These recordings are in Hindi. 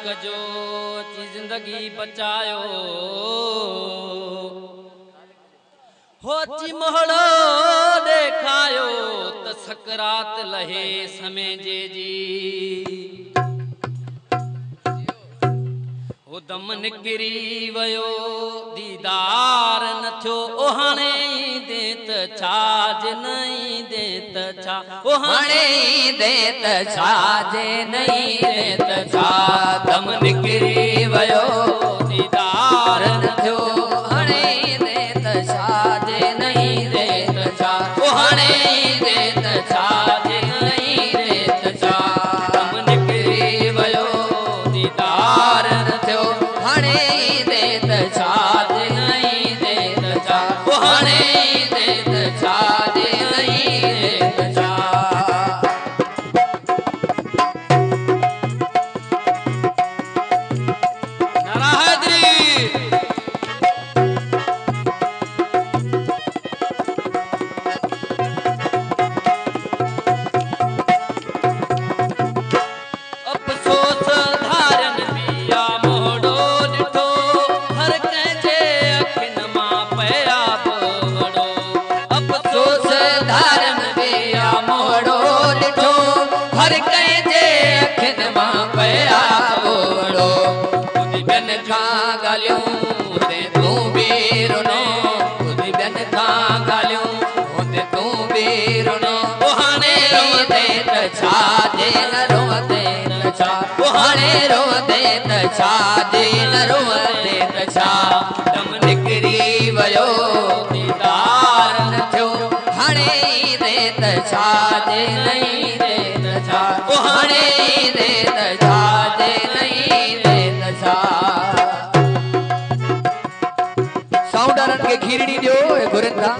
कजो ची जिंदगी बचायो होची मोहड़ो देखायो त सकरात लहे समय जे जी हो दम निकरी वयो दीदार न थियो ओहाणे देत छाज नहीं देत छा ओहाणे देत छाज नहीं देत छा दम निकरी वयो दीदार न थियो हाणे देत छाज नहीं देत छा ओहाणे देत छाज नहीं देत छा दम निकरी वयो दीदार न थियो हाणे देत छाज नहीं देत छा ओहाणे देत छाज नहीं देत छा नारा हैदरी अफसोस धारन पिया मोहड़ो ॾिठो हर कंहिंजे अखियुनि मां पया वड़ो अफसोस धारन पिया मोहड़ो ॾिठो हर कंहिंजे अखियुनि मां पया वड़ो ॿुधी ॿियनि खां ॻाल्हियूं हुते तूं बि रुनो ॿुधी ॿियनि खां ॻाल्हियूं हुते तूं बि रुनो हाणे रोते त छाजे न रोते त छा हाणे रोते त छाजे न रोते त छा दम निकरी वयो दीदार न थियो हाणे देत छाजे नहीं देत छा हाणे देत छाजे नहीं देत छा साउंडरन के खीरड़ी दियो घुरन था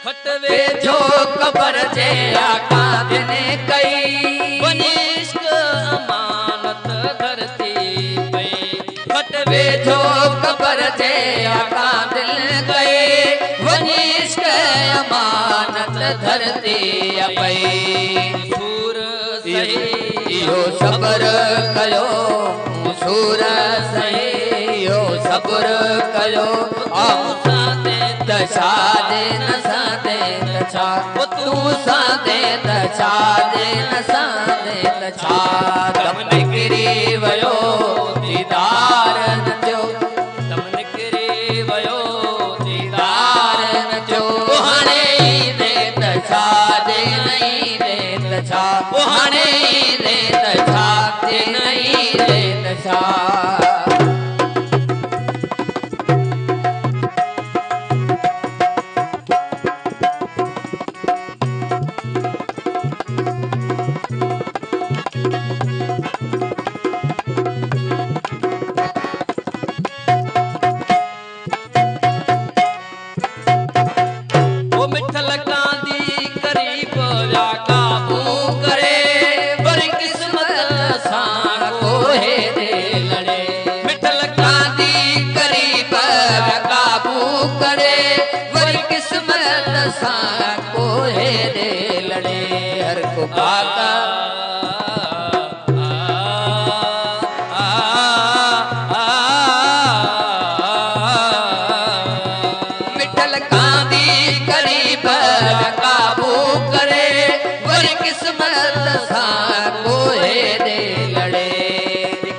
खटवे जो कबर जे आका दिन कई वनिष्क अमानत धरती पई खटवे जो कबर जे आका दिल गए वनिष्क अमानत धरती पई सूर सही यो सबर कयो सूर सही यो सबर कयो आमुसाते दशा दे न सादे दशा वो तू सादे दशा दे न सादे दशा दम निकरी वयो दीदार न थियो दम निकरी वयो दीदार न थियो हाणे दे दशा दे नहीं दे दशा हाणे दे दशा दे नहीं दे दशा को है दे लड़े हर को काका मिठल कांदी करीब काबू करे वरी किस्मत सा को है दे लड़े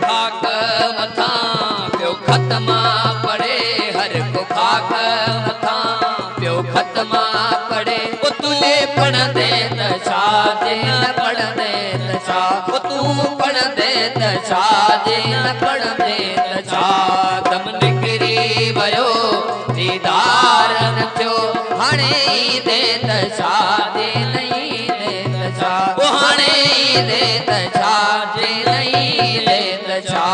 खाक मथा प्यो खत्मा पड़े हर को खाक मथा प्यो खत्मा पड़े वो तूने पढ़ दे दशा जे न पढ़ दे दशा वो तू पढ़ दे दशा जे न पढ़ दे दशा दम निकरी वयो दीदार न थियो हाणे दे दशा जे नहीं दे दशा वो हाणे दे दशा जे नहीं दे दशा